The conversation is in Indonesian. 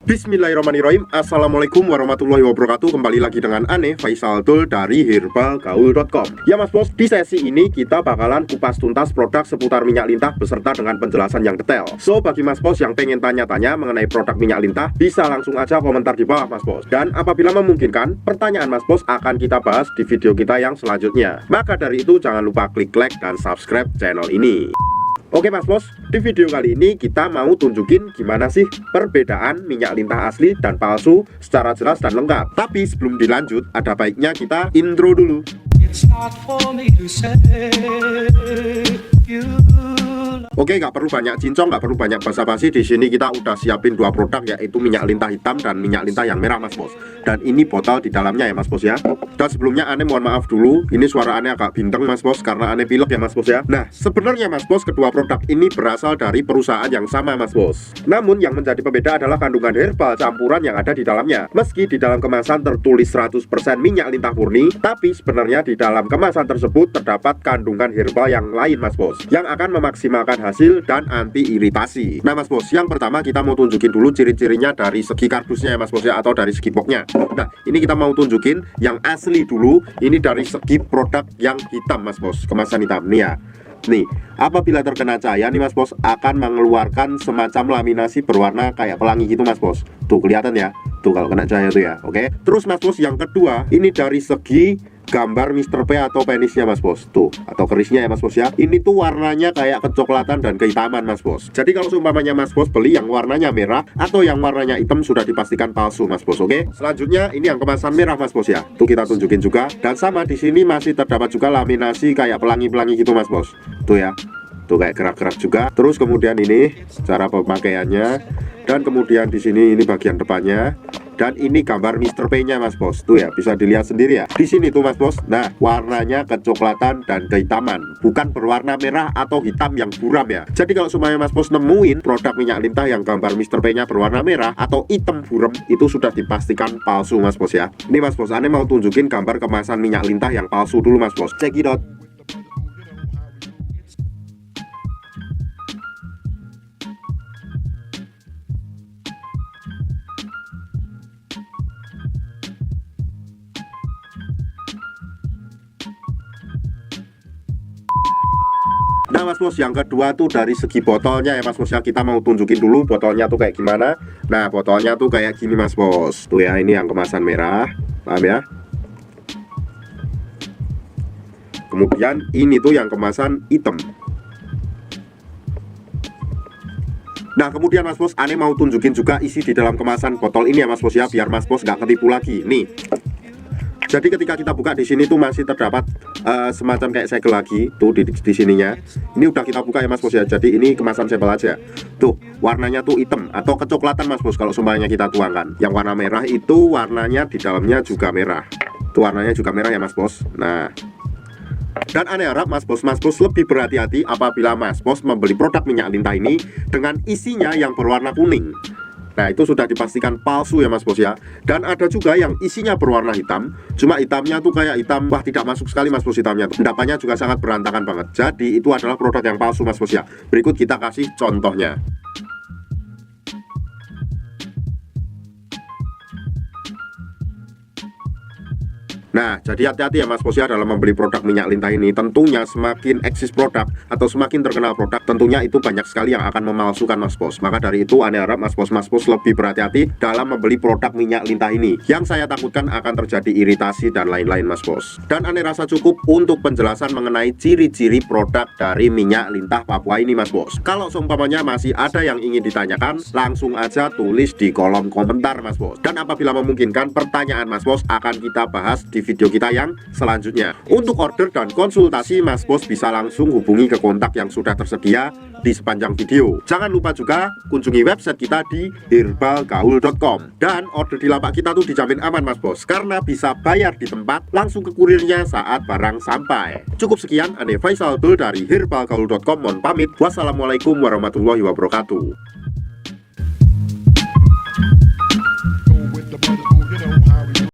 Bismillahirrahmanirrahim. Assalamualaikum warahmatullahi wabarakatuh. Kembali lagi dengan Ane Faisal Dul dari herbalgaul.com. Ya Mas Bos, di sesi ini kita bakalan kupas tuntas produk seputar minyak lintah beserta dengan penjelasan yang detail. So bagi Mas Bos yang pengen tanya-tanya mengenai produk minyak lintah, bisa langsung aja komentar di bawah Mas Bos. Dan apabila memungkinkan, pertanyaan Mas Bos akan kita bahas di video kita yang selanjutnya. Maka dari itu jangan lupa klik like dan subscribe channel ini. Oke Mas Bos, di video kali ini kita mau tunjukin gimana sih perbedaan minyak lintah asli dan palsu secara jelas dan lengkap. Tapi sebelum dilanjut, ada baiknya kita intro dulu. Oke, nggak perlu banyak cincong, nggak perlu banyak basa-basi. Di sini kita udah siapin dua produk, yaitu minyak lintah hitam dan minyak lintah yang merah Mas Bos. Dan ini botol di dalamnya ya Mas Bos ya. Dan sebelumnya Ane mohon maaf dulu, ini suara Ane agak bintang Mas Bos karena Ane pilek ya Mas Bos ya. Nah, sebenarnya Mas Bos, kedua produk ini berasal dari perusahaan yang sama Mas Bos. Namun yang menjadi pembeda adalah kandungan herbal campuran yang ada di dalamnya. Meski di dalam kemasan tertulis 100% minyak lintah murni, tapi sebenarnya di dalam kemasan tersebut terdapat kandungan herbal yang lain Mas Bos, yang akan memaksimalkan hasil dan anti iritasi. Nah Mas Bos, yang pertama kita mau tunjukin dulu ciri-cirinya dari segi kardusnya ya Mas Bos ya, atau dari segi boxnya. Nah ini kita mau tunjukin yang asli dulu. Ini dari segi produk yang hitam Mas Bos, kemasan hitam nih ya. Nih, apabila terkena cahaya nih Mas Bos, akan mengeluarkan semacam laminasi berwarna kayak pelangi gitu Mas Bos. Tuh kelihatan ya, tuh kalau kena cahaya tuh ya. Oke, terus Mas Bos yang kedua, ini dari segi gambar Mr. P atau penisnya Mas Bos, tuh, atau kerisnya ya Mas Bos ya. Ini tuh warnanya kayak kecoklatan dan kehitaman Mas Bos. Jadi kalau seumpamanya Mas Bos beli yang warnanya merah atau yang warnanya hitam, sudah dipastikan palsu Mas Bos. Oke, selanjutnya ini yang kemasan merah Mas Bos ya. Tuh kita tunjukin juga. Dan sama di sini masih terdapat juga laminasi kayak pelangi-pelangi gitu Mas Bos. Tuh ya, tuh kayak gerak-gerak juga. Terus kemudian ini cara pemakaiannya, dan kemudian di sini ini bagian depannya. Dan ini gambar Mr. P-nya Mas Bos. Tuh ya, bisa dilihat sendiri ya. Di sini tuh Mas Bos. Nah, warnanya kecoklatan dan kehitaman, bukan berwarna merah atau hitam yang buram ya. Jadi kalau semuanya Mas Bos nemuin produk minyak lintah yang gambar Mr. P-nya berwarna merah atau hitam buram, itu sudah dipastikan palsu Mas Bos ya. Ini Mas Bos, Ane mau tunjukin gambar kemasan minyak lintah yang palsu dulu Mas Bos. Check it out. Nah Mas Bos, yang kedua tuh dari segi botolnya ya Mas Bos ya. Kita mau tunjukin dulu botolnya tuh kayak gimana. Nah botolnya tuh kayak gini Mas Bos. Tuh ya, ini yang kemasan merah, paham ya. Kemudian ini tuh yang kemasan hitam. Nah kemudian Mas Bos, Ane mau tunjukin juga isi di dalam kemasan botol ini ya Mas Bos ya, biar Mas Bos nggak ketipu lagi. Nih, jadi ketika kita buka di sini tuh masih terdapat semacam kayak segel lagi tuh di sininya. Ini udah kita buka ya Mas Bos ya. Jadi ini kemasan sampel aja. Tuh warnanya tuh hitam atau kecoklatan Mas Bos kalau semuanya kita tuangkan. Yang warna merah itu warnanya di dalamnya juga merah. Tuh warnanya juga merah ya Mas Bos. Nah, dan Ane harap Mas Bos lebih berhati-hati apabila Mas Bos membeli produk minyak lintah ini dengan isinya yang berwarna kuning. Nah itu sudah dipastikan palsu ya Mas Bos ya. Dan ada juga yang isinya berwarna hitam, cuma hitamnya tuh kayak hitam, wah tidak masuk sekali Mas Bos hitamnya. Endapannya juga sangat berantakan banget. Jadi itu adalah produk yang palsu Mas Bos ya. Berikut kita kasih contohnya. Nah, jadi hati-hati ya Mas Bos ya dalam membeli produk minyak lintah ini. Tentunya semakin eksis produk atau semakin terkenal produk, tentunya itu banyak sekali yang akan memalsukan Mas Bos. Maka dari itu Ane harap Mas Bos lebih berhati-hati dalam membeli produk minyak lintah ini. Yang saya takutkan akan terjadi iritasi dan lain-lain Mas Bos. Dan Ane rasa cukup untuk penjelasan mengenai ciri-ciri produk dari minyak lintah Papua ini Mas Bos. Kalau seumpamanya masih ada yang ingin ditanyakan, langsung aja tulis di kolom komentar Mas Bos. Dan apabila memungkinkan, pertanyaan Mas Bos akan kita bahas di video kita yang selanjutnya. Untuk order dan konsultasi Mas Bos bisa langsung hubungi ke kontak yang sudah tersedia di sepanjang video. Jangan lupa juga kunjungi website kita di herbalgaul.com. Dan order di lapak kita tuh dijamin aman Mas Bos, karena bisa bayar di tempat langsung ke kurirnya saat barang sampai. Cukup sekian, Ane Faisal Dul dari herbalgaul.com mohon pamit. Wassalamualaikum warahmatullahi wabarakatuh.